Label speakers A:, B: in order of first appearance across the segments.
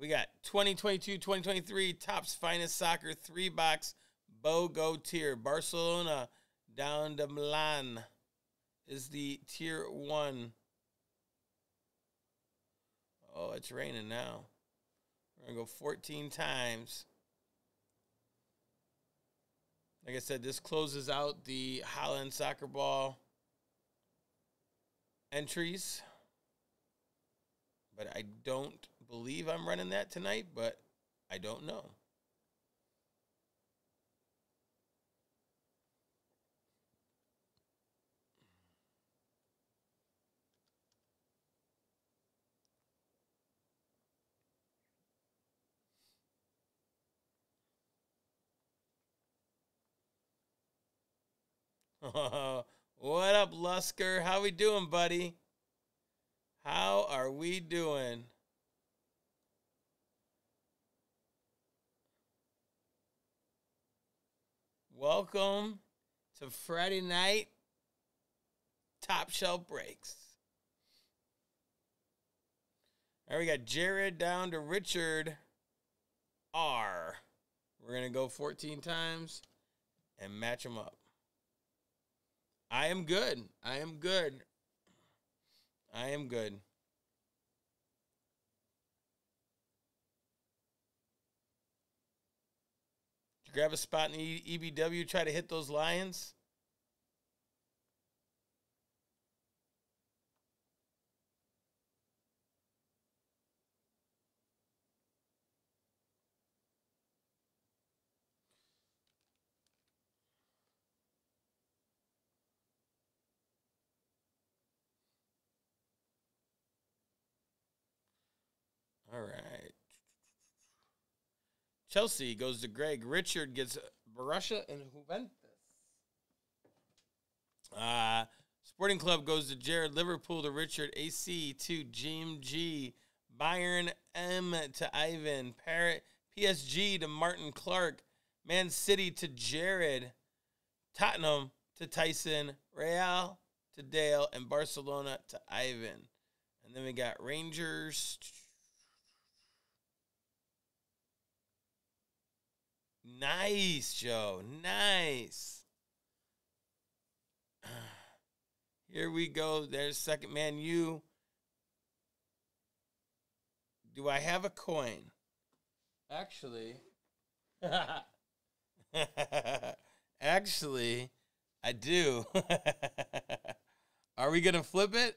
A: We got 2022-2023 Topps Finest Soccer 3-box BOGO tier. Barcelona down to Milan is the tier 1. Oh, it's raining now. We're going to go 14 times. Like I said, this closes out the Holland Soccer Ball entries. But I don't believe I'm running that tonight, but I don't know. What up, Lusker? How we doing, buddy? How are we doing? Welcome to Friday night Top Shelf Breaks. All right, we got Jared down to Richard R. We're going to go 14 times and match them up. I am good. I am good. I am good. Did you grab a spot in the EBW, try to hit those Lions? All right. Chelsea goes to Greg. Richard gets Borussia and Juventus. Sporting Club goes to Jared. Liverpool to Richard. AC to Jim G. Bayern M to Ivan. PSG to Martin Clark. Man City to Jared. Tottenham to Tyson. Real to Dale. And Barcelona to Ivan. And then we got Rangers. Nice, Joe. Nice. Here we go. There's second man. You. Do I have a coin? Actually. Actually, I do. Are we going to flip it?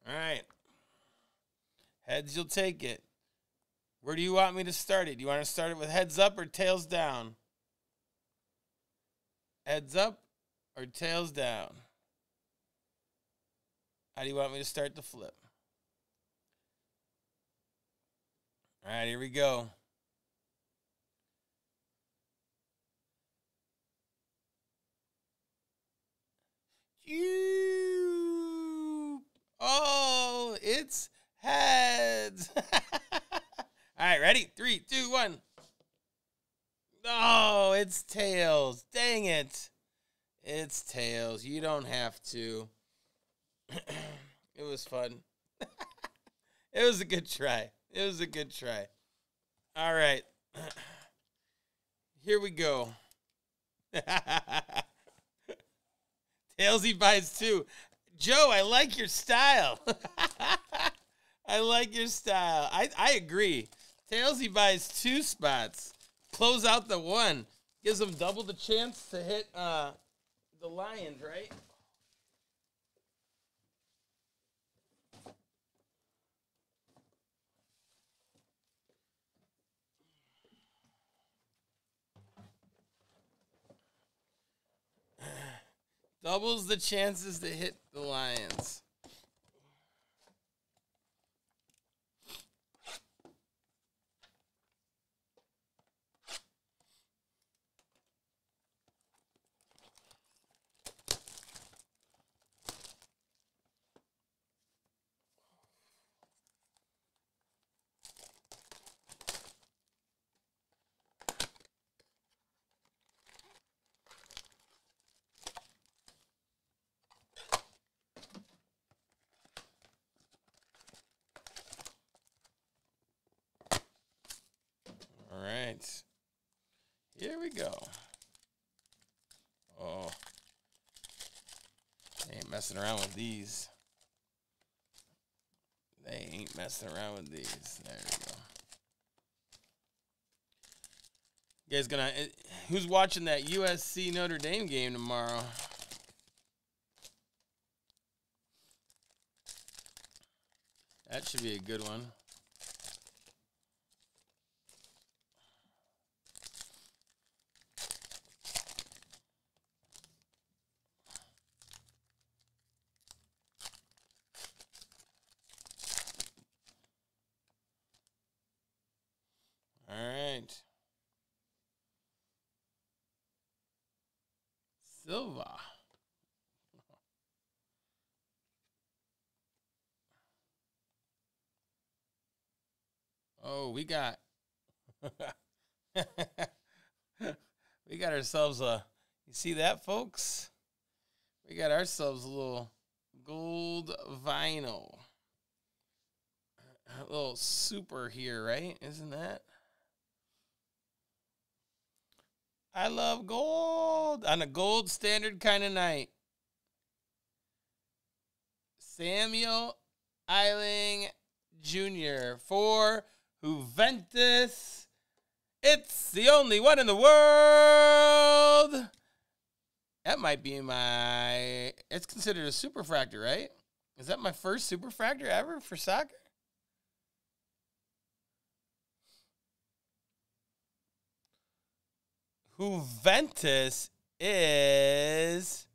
A: All right. Heads, you'll take it. Where do you want me to start it? Do you want to start it with heads up or tails down? Heads up or tails down? How do you want me to start the flip? All right, here we go. Oh, it's heads. All right, ready? 3, 2, 1. Oh, it's tails. Dang it. It's tails. You don't have to. It was fun. It was a good try. It was a good try. All right. Here we go. Tailsy buys 2. Joe, I like your style. I like your style. I agree. Tailsy buys 2 spots. close out the one. Gives them double the chance to hit the Lions, right? Doubles the chances to hit the Lions. All right. Here we go. Oh. They ain't messing around with these. They ain't messing around with these. There we go. You guys gonna... Who's watching that USC Notre Dame game tomorrow? That should be a good one. All right. Silva. Oh, we got we got ourselves a, you see that, folks? We got ourselves a little gold vinyl. A little super here, right? Isn't that? I love gold on a gold standard kind of night. Samuel Iliing-Junior for Juventus. It's the only one in the world. That might be my... It's considered a Superfractor, right? Is that my first Superfractor ever for soccer? Juventus is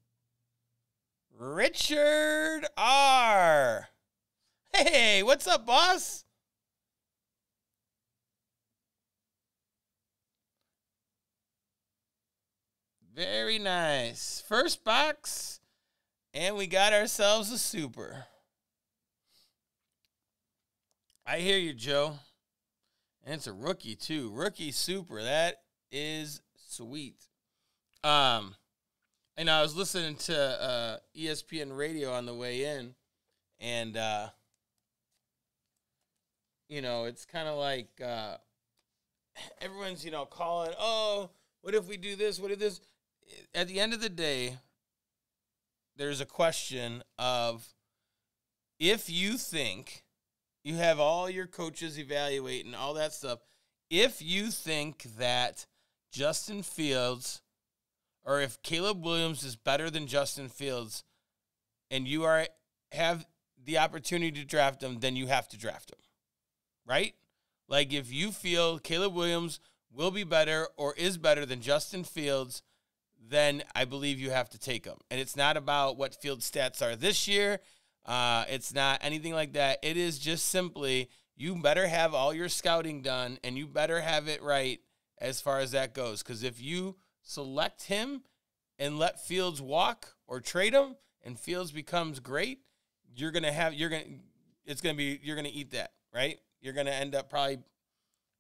A: Richard R. Hey, what's up, boss? Very nice. First box, and we got ourselves a super. I hear you, Joe. And it's a rookie, too. Rookie super. That is sweet. And I was listening to ESPN radio on the way in, and you know, it's kind of like everyone's, you know, calling, oh, what if we do this? What if this? At the end of the day, there's a question of, if you think you have all your coaches evaluating all that stuff, if you think that Justin Fields, or if Caleb Williams is better than Justin Fields, and you have the opportunity to draft him, then you have to draft him, right? Like, if you feel Caleb Williams will be better or is better than Justin Fields, then I believe you have to take him. And it's not about what Fields' stats are this year. It's not anything like that. It is just simply, you better have all your scouting done, and you better have it right as far as that goes. Because if you select him and let Fields walk or trade him, and Fields becomes great, you're gonna eat that, right? You're gonna end up probably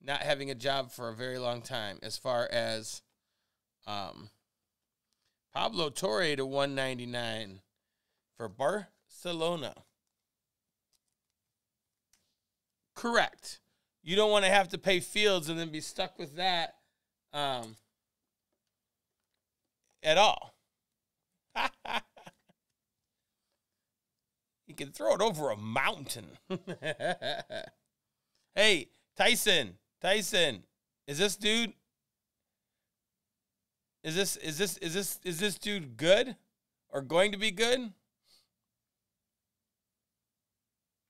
A: not having a job for a very long time. As far as Pablo Torre to 199 for Barcelona. Correct. You don't want to have to pay Fields and then be stuck with that at all. You can throw it over a mountain. Hey, Tyson, is this dude Is this dude good or going to be good?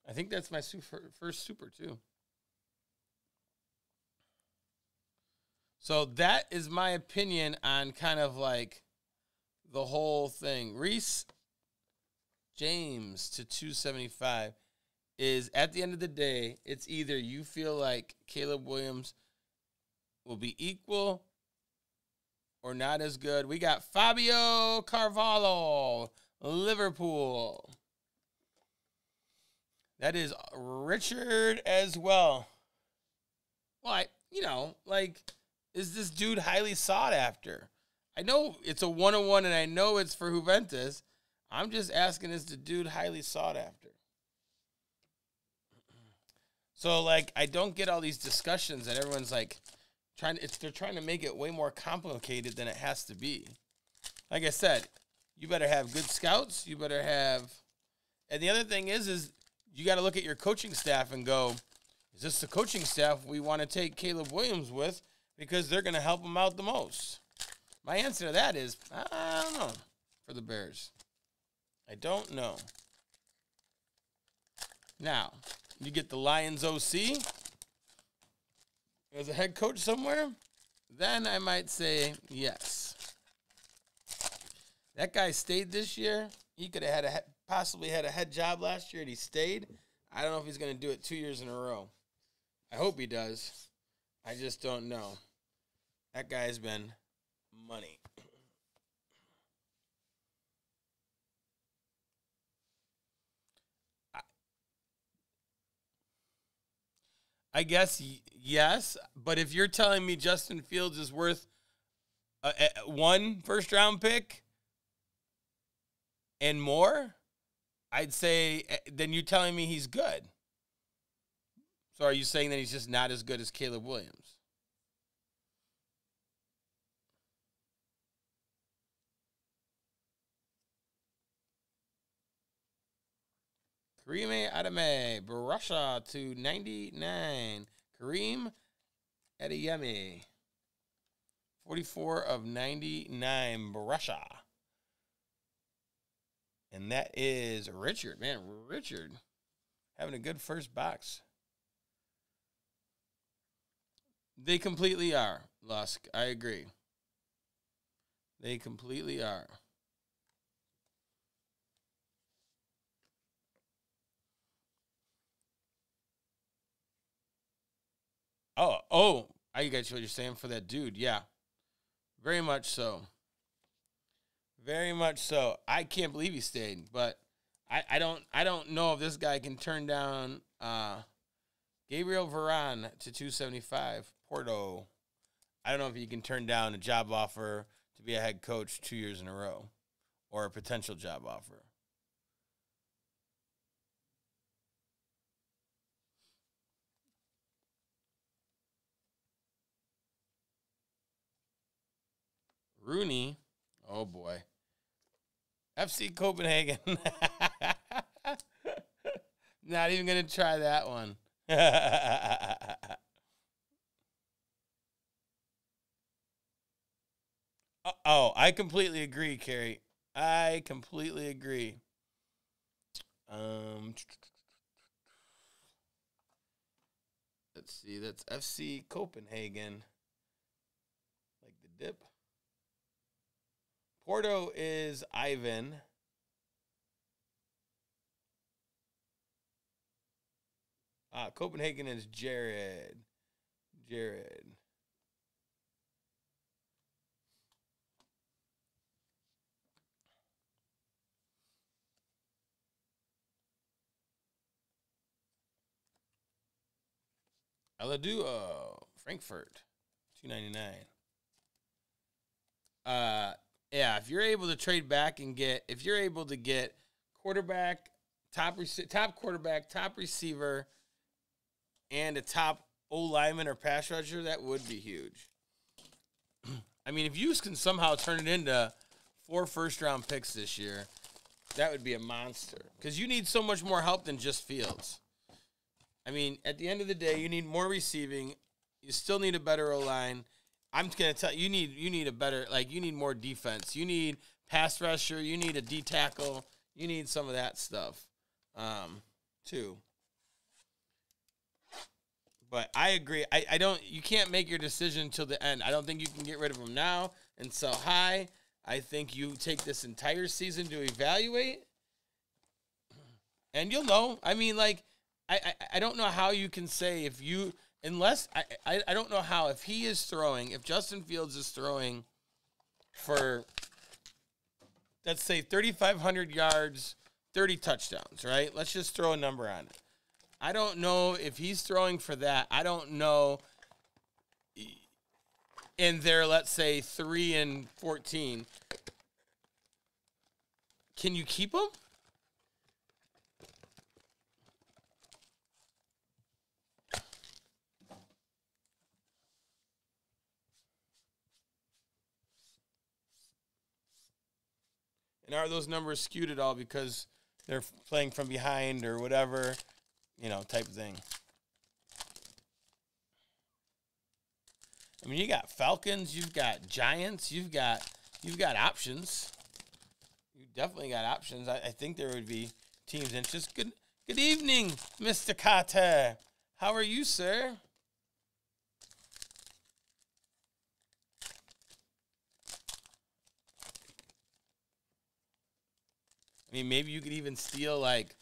A: I think that's my first super too. So that is my opinion on kind of like the whole thing. Reese James to 275 is, at the end of the day, it's either you feel like Caleb Williams will be equal or not as good. We got Fabio Carvalho, Liverpool. That is Richard as well. Well, is this dude highly sought after? I know it's a 101 and I know it's for Juventus. I'm just asking, is the dude highly sought after? So, like, I don't get all these discussions that everyone's like they're trying to make it way more complicated than it has to be. Like I said, you better have good scouts. You better have, and the other thing is you got to look at your coaching staff and go, is this the coaching staff we want to take Caleb Williams with because they're going to help him out the most? My answer to that is, I don't know for the Bears. I don't know. Now, you get the Lions OC as a head coach somewhere, then I might say yes. That guy stayed this year. He could have possibly had a head job last year, and he stayed. I don't know if he's going to do it 2 years in a row. I hope he does. I just don't know. That guy's been money. I guess yes, but if you're telling me Justin Fields is worth one first-round pick and more, I'd say then you're telling me he's good. So are you saying that he's just not as good as Caleb Williams? Kareem Adeyemi, Barasha to 99. Kareem Adeyemi, 44 of 99, Barasha. And that is Richard. Man, Richard having a good first box. They completely are, Lusk. I agree. They completely are. Oh, I get what you're saying for that dude. Yeah, very much so. Very much so. I can't believe he stayed, but I don't know if this guy can turn down Gabriel Varane to 275. Porto. I don't know if he can turn down a job offer to be a head coach 2 years in a row, or a potential job offer. Rooney, oh boy. FC Copenhagen. Not even going to try that one. Oh, I completely agree, Carrie. I completely agree. Let's see. That's FC Copenhagen. Like the dip. Porto is Ivan. Copenhagen is Jared. Aladuo, Frankfurt, $2.99. Yeah, if you're able to trade back and if you're able to get quarterback, top quarterback, top receiver, and a top O-lineman or pass rusher, that would be huge. I mean, if you can somehow turn it into 4 first-round picks this year, that would be a monster. Because you need so much more help than just Fields. I mean, at the end of the day, you need more receiving. You still need a better O-line. I'm gonna tell you, you need a better, like, you need more defense. You need pass rusher. You need a D tackle. You need some of that stuff, too. But I agree. I don't. You can't make your decision until the end. I don't think you can get rid of him now and sell high. I think you take this entire season to evaluate, and you'll know. I mean, like, I don't know how you can say if you, unless I don't know how, if he is throwing, if Justin Fields is throwing for, let's say, 3,500 yards, 30 touchdowns, right? Let's just throw a number on it. I don't know if he's throwing for that. I don't know. And they're, let's say, 3-14. Can you keep him? And are those numbers skewed at all because they're playing from behind or whatever, type of thing? I mean, you got Falcons, you've got Giants, you've got options. You definitely got options. I think there would be teams interested. Good evening, Mr. Carter. How are you, sir? I mean, maybe you could even steal, like,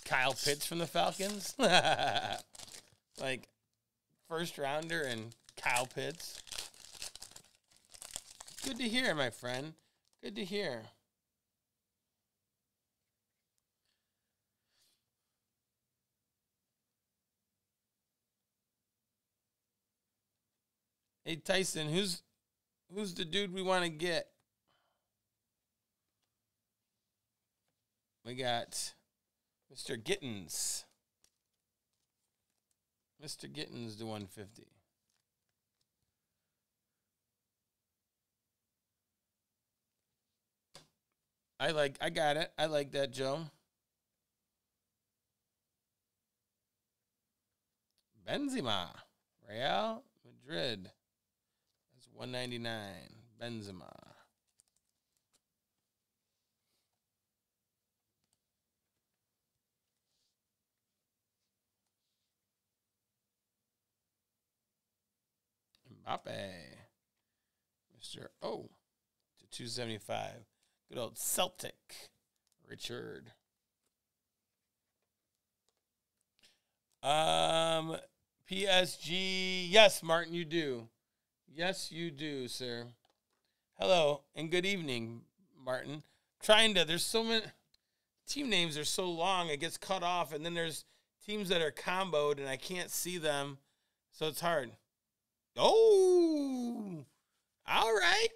A: Kyle Pitts from the Falcons. Like, first rounder and Kyle Pitts. Good to hear, my friend. Good to hear. Hey, Tyson, who's the dude we want to get? We got Mr. Gittins. Mr. Gittins to 150. I got it. I like that, Joe. Benzema. Real Madrid. That's 199. Benzema. Mbappe. Mr. O to 275. Good old Celtic. Richard. PSG. Yes, Martin, you do. Yes, you do, sir. Hello and good evening, Martin. There's so many team names are so long, it gets cut off, and then there's teams that are comboed and I can't see them, so it's hard. Oh, all right.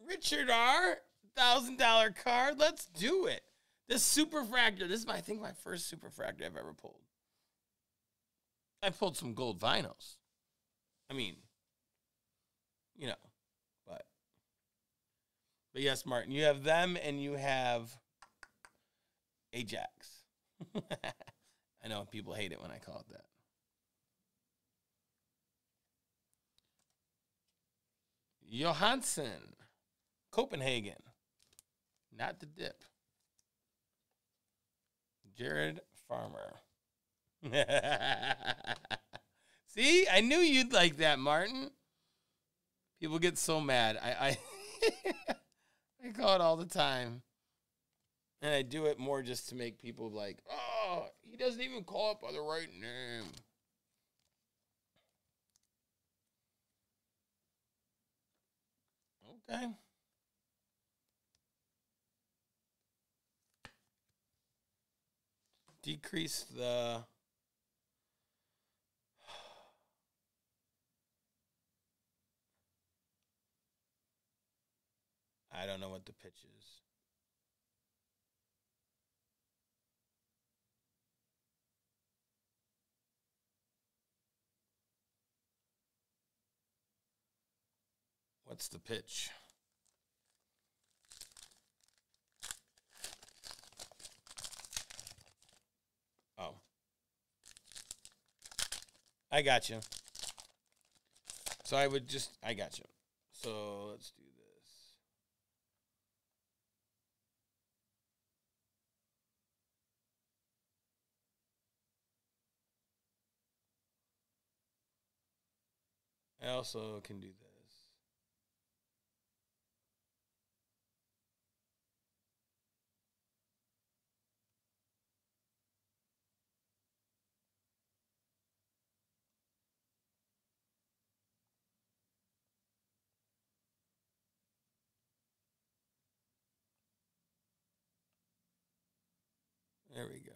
A: Richard R. $1,000 card. Let's do it. This Superfractor. This is, I think, my first Superfractor I've ever pulled. I pulled some gold vinyls. I mean, but yes, Martin, you have them and you have Ajax. I know people hate it when I call it that. Johansson, Copenhagen, not the dip. Jared Farmer. See, I knew you'd like that, Martin. People get so mad. I call it all the time. And I do it more just to make people like, oh, he doesn't even call it by the right name. Okay. Decrease the... I don't know what the pitch is. What's the pitch? I got you. So I would just, I got you. So let's do this. I also can do this. There we go.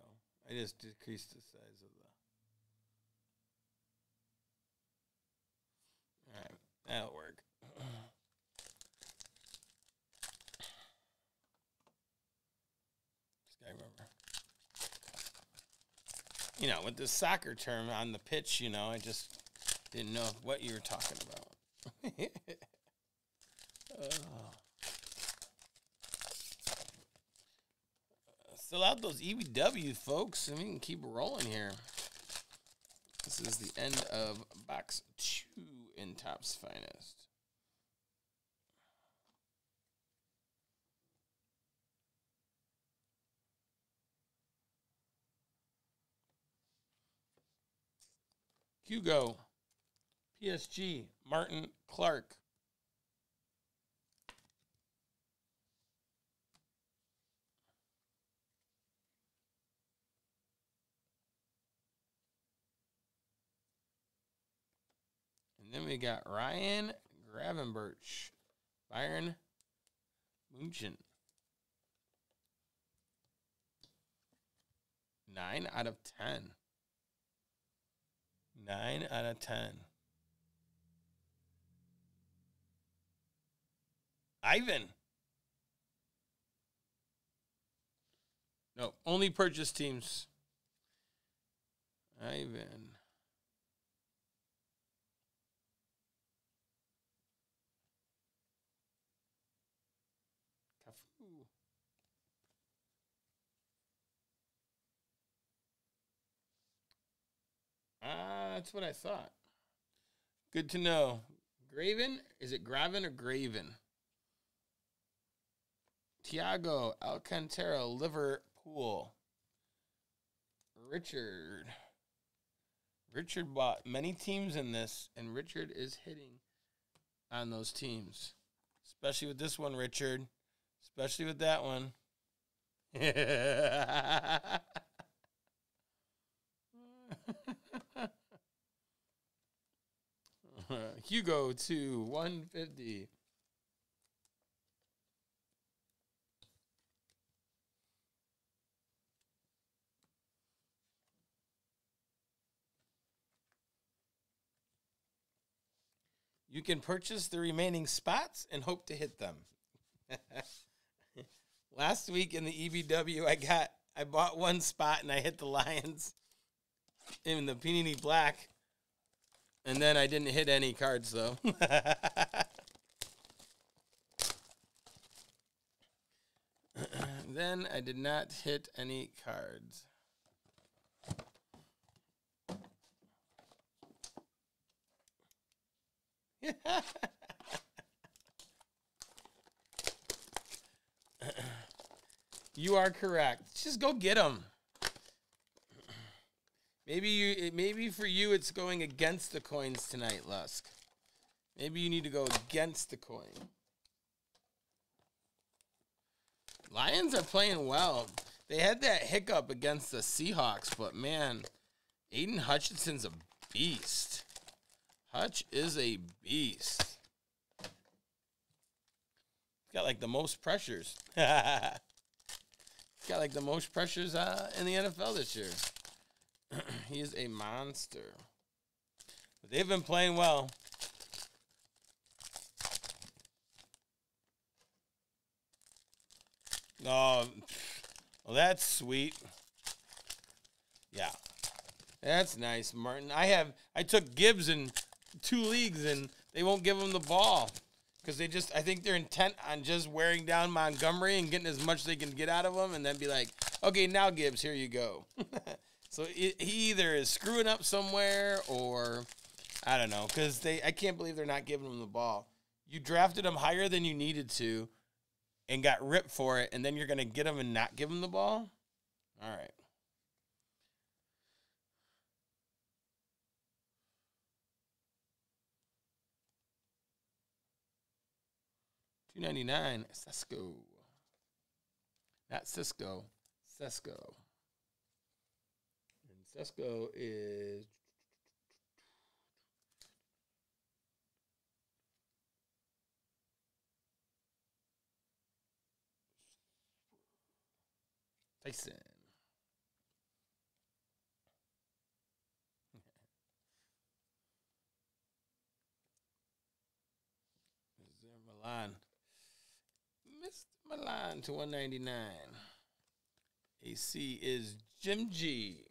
A: I just decreased the size of the. All right, that'll work. This guy, remember. You know, with the soccer term on the pitch, you know, I just didn't know what you were talking about. Fill out those EBW, folks, and we can keep rolling here. This is the end of box 2 in Topps Finest. Hugo, PSG, Martin Clark. And then we got Ryan Gravenberch, Bayern München. 9 out of 10. 9 out of 10. Ivan. No, only purchase teams. Ivan. Cafu. That's what I thought. Good to know. Graven? Is it Graven or Graven? Thiago Alcantara, Liverpool. Richard. Richard bought many teams in this, and Richard is hitting on those teams. Especially with this one, Richard. Especially with that one. Hugo to 150. You can purchase the remaining spots and hope to hit them. Last week in the EBW, I bought one spot and I hit the Lions in the Panini Black. And then I didn't hit any cards, though. Then I did not hit any cards. You are correct. Just go get them. Maybe for you it's going against the coins tonight, Lusk. Maybe you need to go against the coin. Lions are playing well. They had that hiccup against the Seahawks, but man, Aiden Hutchinson's a beast. Hutch is a beast. He's got like the most pressures. He's got like the most pressures in the NFL this year. He is a monster. But they've been playing well. Oh, well, that's sweet. Yeah. That's nice, Martin. I took Gibbs in 2 leagues, and they won't give him the ball. Because I think they're intent on just wearing down Montgomery and getting as much as they can get out of him, and then be like, okay, now Gibbs, here you go. So he either is screwing up somewhere, or I don't know, because I can't believe they're not giving him the ball. You drafted him higher than you needed to and got ripped for it, and then you're going to get him and not give him the ball? All right. $2.99, Cisco. Not Cisco, Cisco. And Cisco is Tyson. Milan. Mr. Milan to 199. AC is Jim G.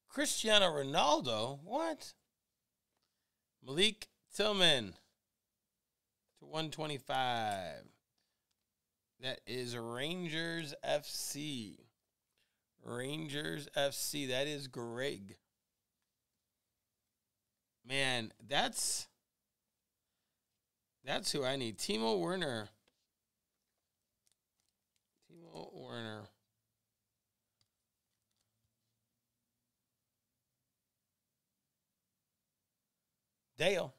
A: Cristiano Ronaldo? What? Malik Tillman to 125. That is Rangers FC. Rangers FC. That is Greg. Man, that's who I need. Timo Werner. Timo Werner. Dale.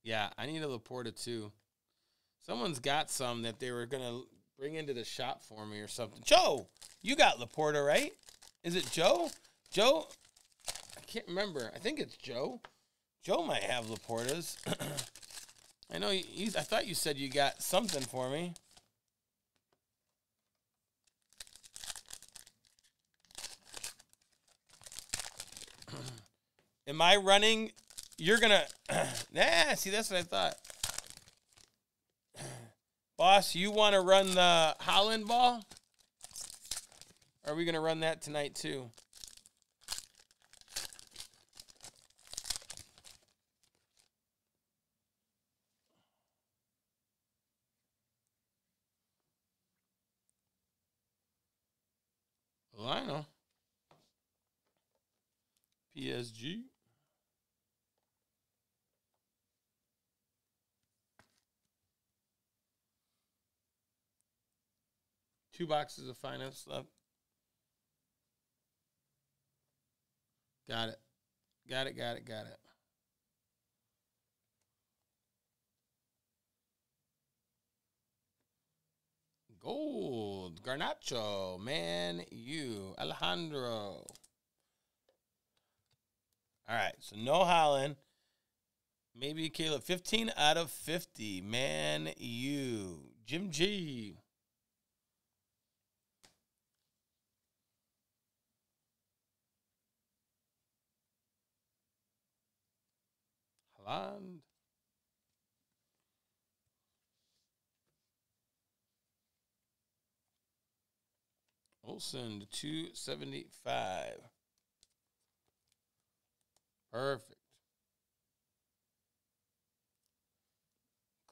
A: Yeah, I need a Laporta too. Someone's got some that they were going to bring into the shop for me or something. Joe, you got Laporta, right? Is it Joe? Joe? I can't remember. I think it's Joe. Joe might have Laportas. I know. I thought you said you got something for me. Am I running? You're going to... Nah, see, that's what I thought. Boss, you want to run the Holland ball? Or are we going to run that tonight, too? Lionel. PSG. Two boxes of finance left. Got it. Got it. Gold. Garnacho. Man, you. Alejandro. All right. So no Holland. Maybe Caleb. 15 out of 50. Man, you. Jim G. Holland. Olsen to 275. Perfect.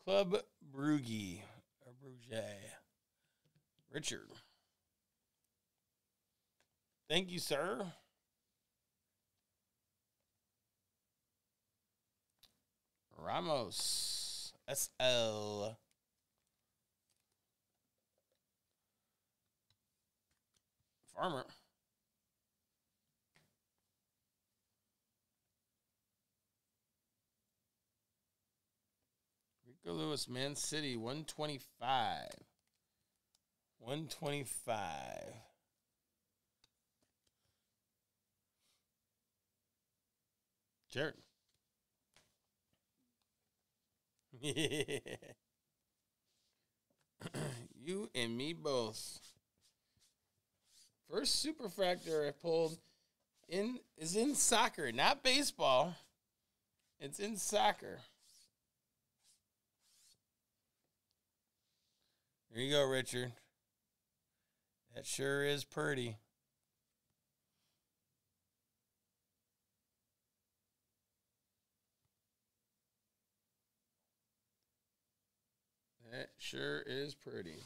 A: Club Brugge. Or Brugge. Richard. Thank you, sir. Ramos. SL. Farmer. Rico Lewis, Man City, 125. 125. Jared. You and me both. First Superfractor I pulled is in soccer, not baseball. It's in soccer. There you go, Richard. That sure is pretty. That sure is pretty.